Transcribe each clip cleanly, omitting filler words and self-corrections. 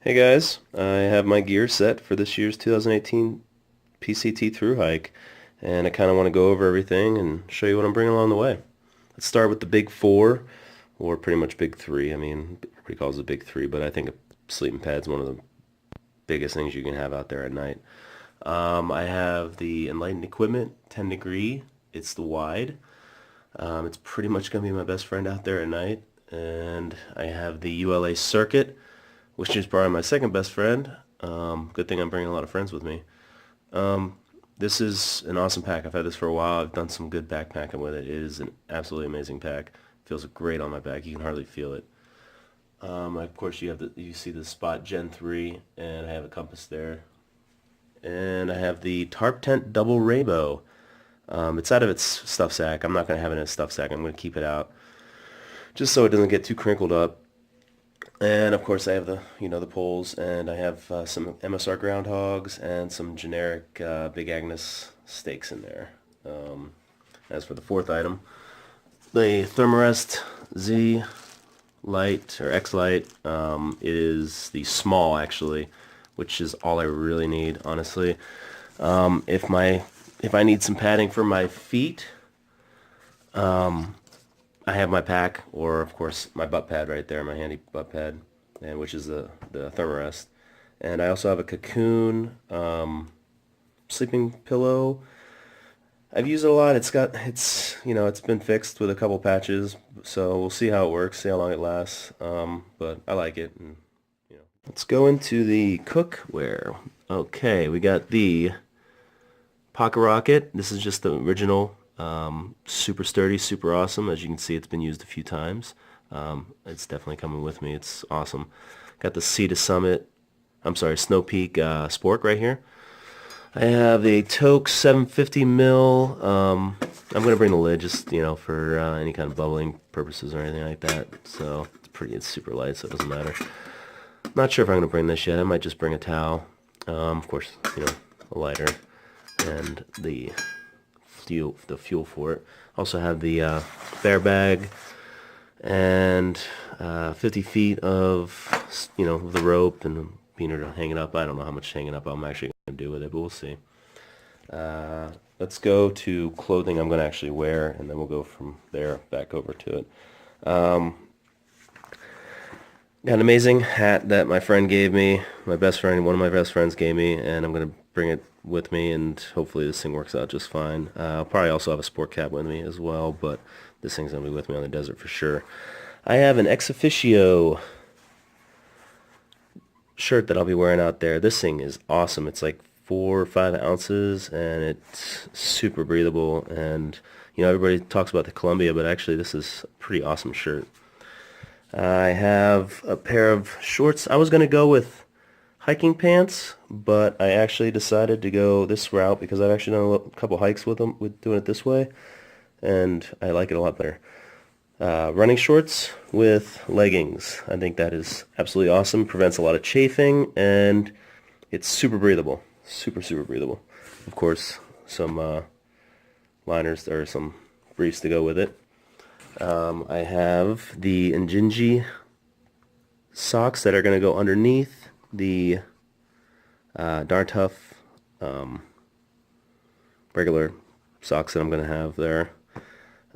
Hey guys, I have my gear set for this year's 2018 PCT through hike, and I kind of want to go over everything and show you what I'm bringing along the way. Let's start with the big four, or pretty much big three. I mean, everybody calls it big three, but I think a sleeping pad's one of the biggest things you can have out there at night. I have the Enlightened Equipment 10 degree. It's the wide. It's pretty much going to be my best friend out there at night. And I have the ULA Circuit, which is probably my second best friend. Good thing I'm bringing a lot of friends with me. This is an awesome pack. I've had this for a while. I've done some good backpacking with it. It is an absolutely amazing pack. Feels great on my back. You can hardly feel it. Of course, you see the Spot Gen 3, and I have a compass there. And I have the Tarp Tent Double Rainbow. It's out of its stuff sack. I'm not going to have it in a stuff sack. I'm going to keep it out just so it doesn't get too crinkled up. And of course I have the poles, and I have some MSR groundhogs and some generic Big Agnes steaks in there. As for the fourth item, the Thermarest Z Lite or X Lite is the small actually, which is all I really need, honestly. If I need some padding for my feet, I have my pack, or of course my butt pad right there, my handy butt pad, and which is the Thermarest. And I also have a Cocoon sleeping pillow. I've used it a lot. It's been fixed with a couple patches, so we'll see how it works, see how long it lasts. But I like it. And, let's go into the cookware. Okay, we got the Pocket Rocket. This is just the original. Super sturdy, super awesome. As you can see, it's been used a few times. It's definitely coming with me. It's awesome. Got the Snow Peak spork right here. I have the Toke 750 mil. I'm gonna bring the lid just for any kind of bubbling purposes or anything like that. So it's super light, so it doesn't matter. Not sure if I'm gonna bring this yet. I might just bring a towel. Of course, a lighter and the fuel for it. Also have the bear bag and 50 feet of the rope and to hang it up. I don't know how much hanging up I'm actually going to do with it, but we'll see. Let's go to clothing I'm going to actually wear, and then we'll go from there back over to it. Got an amazing hat that my friend gave me, one of my best friends gave me, and I'm going to bring it with me, and hopefully this thing works out just fine. I'll probably also have a sport cap with me as well, but this thing's going to be with me on the desert for sure. I have an Ex Officio shirt that I'll be wearing out there. This thing is awesome. It's like 4 or 5 ounces, and it's super breathable, and everybody talks about the Columbia, but actually this is a pretty awesome shirt. I have a pair of shorts. I was going to go with hiking pants, but I actually decided to go this route because I've actually done a couple hikes with doing it this way, and I like it a lot better. Running shorts with leggings. I think that is absolutely awesome. Prevents a lot of chafing, and it's super breathable. Super, super breathable. Of course, some liners or some briefs to go with it. I have the Injinji socks that are going to go underneath the darn tough regular socks that I'm going to have there.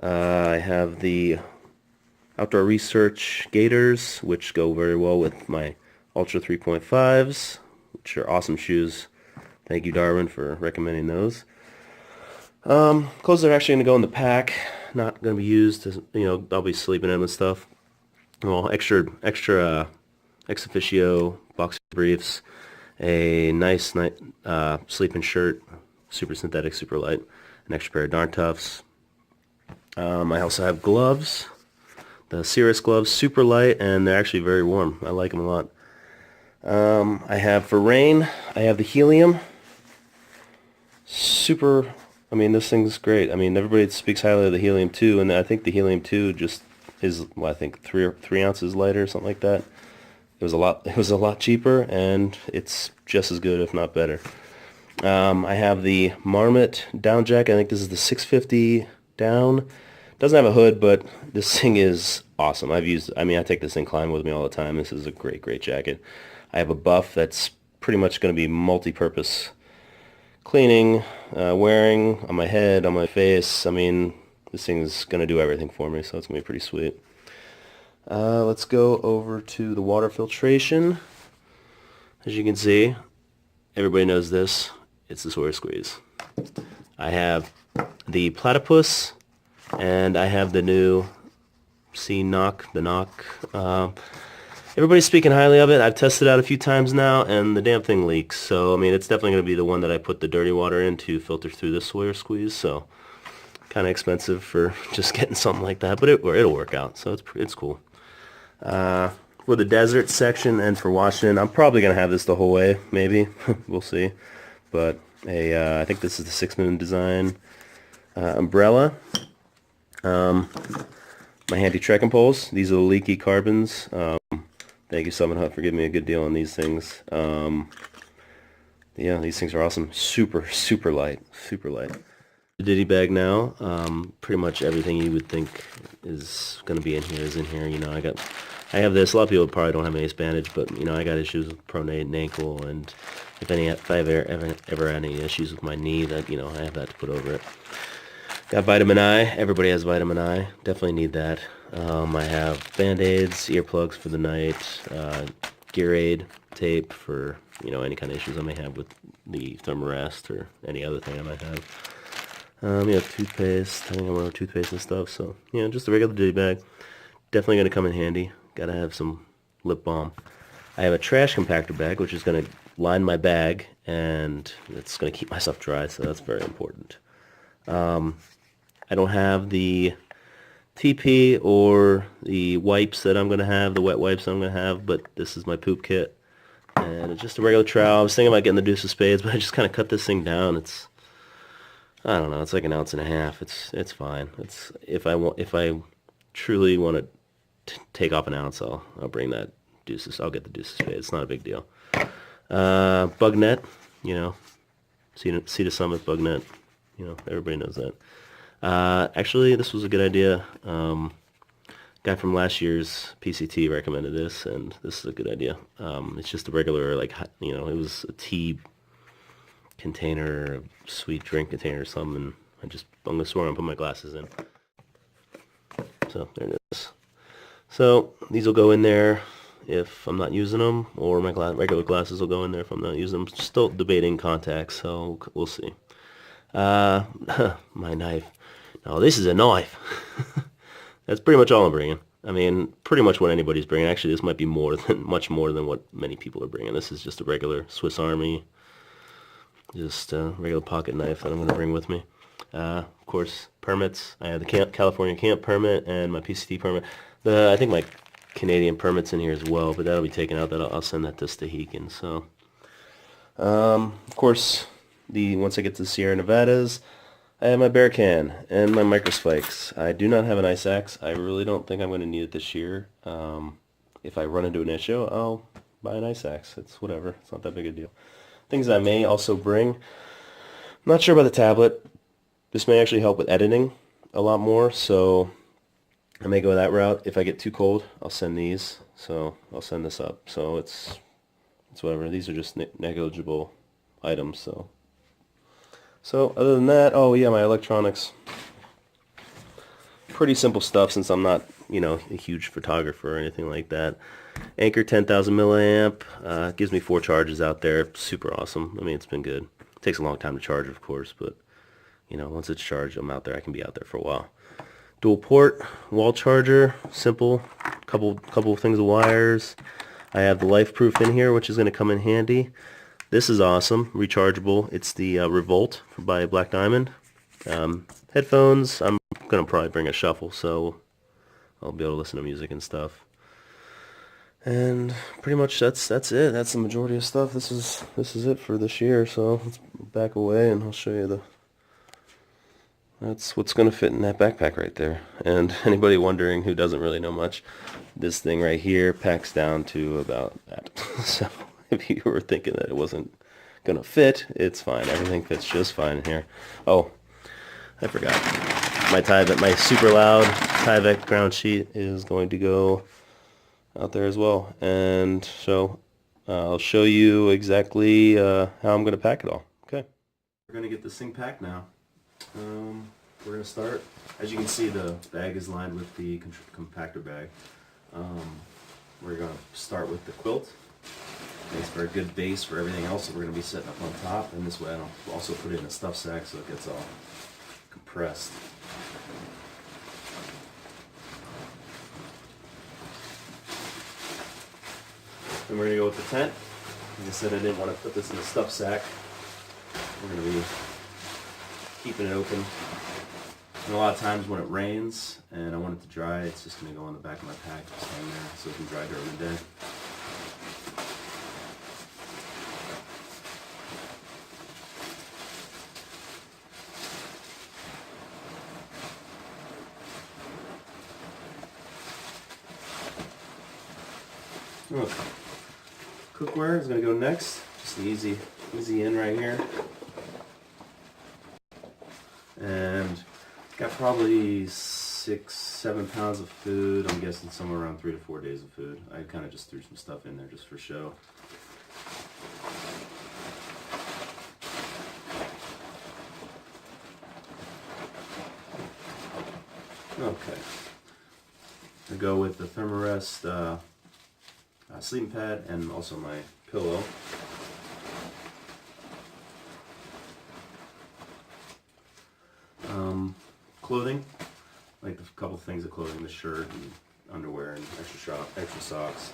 I have the Outdoor Research gaiters, which go very well with my Ultra 3.5s, which are awesome shoes. Thank you, Darwin, for recommending those. Clothes that are actually going to go in the pack, not going to be used. I'll be sleeping in them and stuff. Well, extra Ex Officio boxer briefs, a nice night sleeping shirt, super synthetic, super light, an extra pair of darn toughs. I also have gloves, the Cirrus gloves, super light, and they're actually very warm. I like them a lot. I have for rain, I have the Helium. Super, this thing's great. Everybody speaks highly of the Helium 2, and I think the Helium 2 just is, I think 3 ounces lighter or something like that. It was a lot cheaper, and it's just as good, if not better. I have the Marmot down jacket. I think this is the 650 down. Doesn't have a hood, but this thing is awesome. I mean, I take this thing climbing with me all the time. This is a great, great jacket. I have a buff that's pretty much going to be multi-purpose cleaning, wearing on my head, on my face. I mean, this thing's going to do everything for me, so it's going to be pretty sweet. Let's go over to the water filtration. As you can see, everybody knows this. It's the Sawyer Squeeze. I have the Platypus, and I have the new Knock. Everybody's speaking highly of it. I've tested it out a few times now, and the damn thing leaks. So, I mean, it's definitely going to be the one that I put the dirty water in to filter through this Sawyer Squeeze. So, kind of expensive for just getting something like that, but it'll work out. So, it's cool. For the desert section and for Washington, I'm probably going to have this the whole way, maybe. We'll see. But I think this is the 6 Moon design umbrella. My handy trekking poles. These are the leaky carbons. Thank you, Summit Hut, for giving me a good deal on these things. Yeah, these things are awesome. Super, super light. Super light. The ditty bag now. Pretty much everything you would think is going to be in here is in here. You know, I have this. A lot of people probably don't have an ace bandage, but you know, I got issues with pronate and ankle, and if I ever had any issues with my knee, that, you know, I have that to put over it. Got vitamin I. Everybody has vitamin I. Definitely need that. I have band-aids, earplugs for the night, gear aid tape for, you know, any kind of issues I may have with the thermarest or any other thing I might have. You know, toothpaste. I think I'm wearing toothpaste and stuff. So, you know, just a regular ditty bag. Definitely going to come in handy. Gotta have some lip balm. I have a trash compactor bag, which is going to line my bag, and it's going to keep my stuff dry, so that's very important. I don't have the TP or the wipes that I'm going to have, the wet wipes I'm going to have, but this is my poop kit. And it's just a regular trowel. I was thinking about getting the deuce of spades, but I just kind of cut this thing down. It's, I don't know, it's like 1.5 ounces. It's fine. It's if I truly want to take off 1 ounce, I'll bring that deuces. I'll get the deuce of spades. It's not a big deal. Bug net, you know, Sea to Summit bug net. You know, everybody knows that. Actually, this was a good idea. Guy from last year's PCT recommended this, and this is a good idea. It's just a regular, like, you know, it was a tea container, a sweet drink container or something. I'm going to swear and put my glasses in. So, there it is. So, these will go in there if I'm not using them, or my regular glasses will go in there if I'm not using them. Still debating contacts, so we'll see. My knife. Now, this is a knife. That's pretty much all I'm bringing. I mean, pretty much what anybody's bringing. Actually, this might be much more than what many people are bringing. This is just a regular Swiss Army, just a regular pocket knife that I'm going to bring with me. Of course, permits. I have the California camp permit and my PCT permit. I think my Canadian permit's in here as well, but that'll be taken out. I'll send that to Stehekin. So, of course, once I get to the Sierra Nevadas, I have my bear can and my microspikes. I do not have an ice axe. I really don't think I'm going to need it this year. If I run into an issue, I'll buy an ice axe. It's whatever. It's not that big a deal. Things I may also bring. I'm not sure about the tablet. This may actually help with editing a lot more, so I may go that route. If I get too cold, I'll send these. So I'll send this up. So it's whatever. These are just negligible items. So other than that, oh yeah, my electronics. Pretty simple stuff since I'm not, you know, a huge photographer or anything like that. Anker 10,000 milliamp. Gives me 4 charges out there. Super awesome. I mean, it's been good. It takes a long time to charge, of course, but you know, once it's charged, I'm out there. I can be out there for a while. Dual port wall charger, simple. Couple things of wires. I have the Life Proof in here, which is going to come in handy. This is awesome, rechargeable. It's the Revolt by Black Diamond. Headphones. I'm going to probably bring a shuffle, so I'll be able to listen to music and stuff. And pretty much that's it. That's the majority of stuff. This is it for this year. So let's back away and I'll show you that's what's going to fit in that backpack right there. And anybody wondering who doesn't really know much, this thing right here packs down to about that. So if you were thinking that it wasn't going to fit, it's fine. Everything fits just fine in here. Oh, I forgot. my super loud Tyvek ground sheet is going to go out there as well. And so I'll show you exactly how I'm going to pack it all. Okay. We're going to get this thing packed now. We're going to start. As you can see, the bag is lined with the compactor bag. We're going to start with the quilt. Makes for a good base for everything else that we're going to be setting up on top. And this way I'll also put it in a stuff sack so it gets all compressed. Then we're going to go with the tent. Like I said, I didn't want to put this in a stuff sack. We're going to be keeping it open. And a lot of times when it rains and I want it to dry, it's just going to go on the back of my pack, just hang there so it can dry during the day. Okay. Cookware is going to go next. Just an easy in right here. And got probably 6-7 pounds of food. I'm guessing somewhere around 3 to 4 days of food. I kind of just threw some stuff in there just for show. Okay. I go with the Thermarest sleeping pad and also my pillow. Clothing, like a couple things of clothing, the shirt and underwear and extra socks.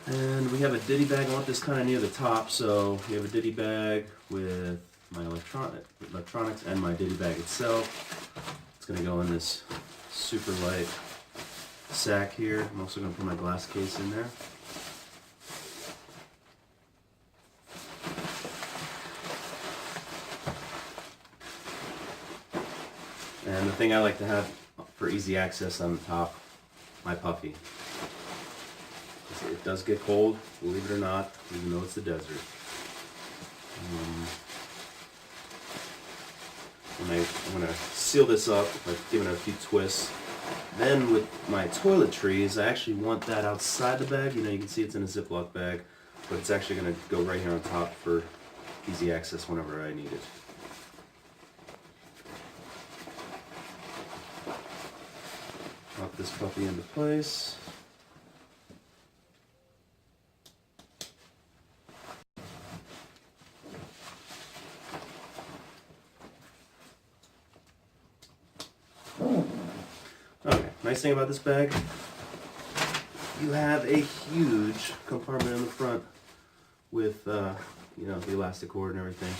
And we have a ditty bag. I want this kind of near the top, so we have a ditty bag with my electronics and my ditty bag itself. It's going to go in this super light sack here. I'm also going to put my glass case in there. And the thing I like to have for easy access on the top, my puffy. It does get cold, believe it or not, even though it's the desert. I'm going to seal this up by giving it a few twists. Then with my toiletries, I actually want that outside the bag. You know, you can see it's in a Ziploc bag, but it's actually going to go right here on top for easy access whenever I need it. Lock this puppy into place. Okay, nice thing about this bag, you have a huge compartment in the front with, you know, the elastic cord and everything.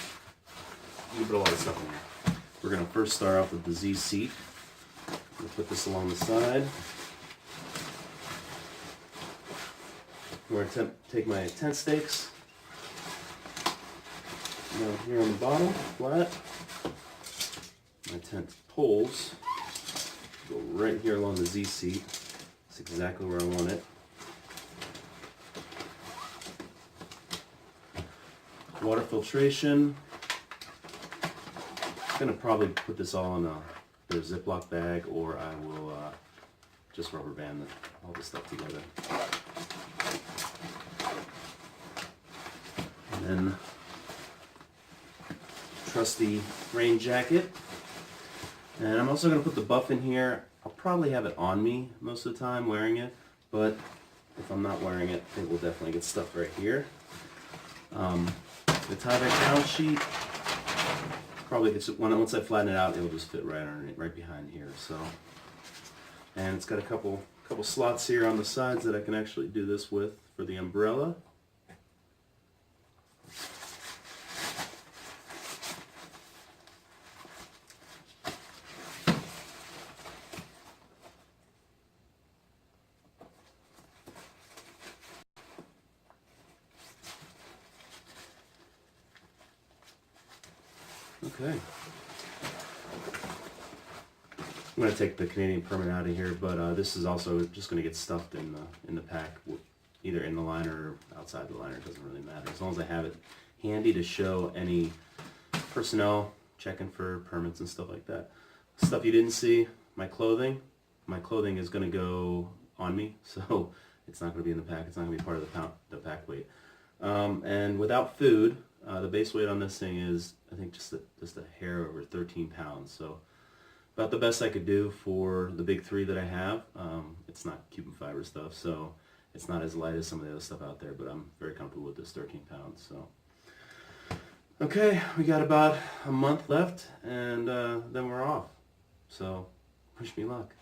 You can put a lot of stuff in there. We're going to first start off with the Z seat. We'll put this along the side. I'm going to take my tent stakes. Now here on the bottom, flat. My tent poles go right here along the Z seat. That's exactly where I want it. Water filtration. I'm going to probably put this all in a Ziploc bag, or I will just rubber band all this stuff together. And then trusty rain jacket. And I'm also going to put the buff in here. I'll probably have it on me most of the time wearing it, but if I'm not wearing it, it will definitely get stuffed right here. The Tyvek ground sheet, probably once I flatten it out, it'll just fit right underneath, right behind here. So, and it's got a couple slots here on the sides that I can actually do this with for the umbrella. Okay. I'm going to take the Canadian permit out of here, but this is also just going to get stuffed in the pack, either in the liner or outside the liner. It doesn't really matter, as long as I have it handy to show any personnel checking for permits and stuff like that. Stuff you didn't see, my clothing. My clothing is going to go on me, so it's not going to be in the pack. It's not going to be part of the pack weight. And without food, the base weight on this thing is, I think, just a hair over 13 pounds. So about the best I could do for the big three that I have. It's not Cuban fiber stuff, so it's not as light as some of the other stuff out there, but I'm very comfortable with this 13 pounds. So, okay, we got about a month left, and then we're off. So, wish me luck.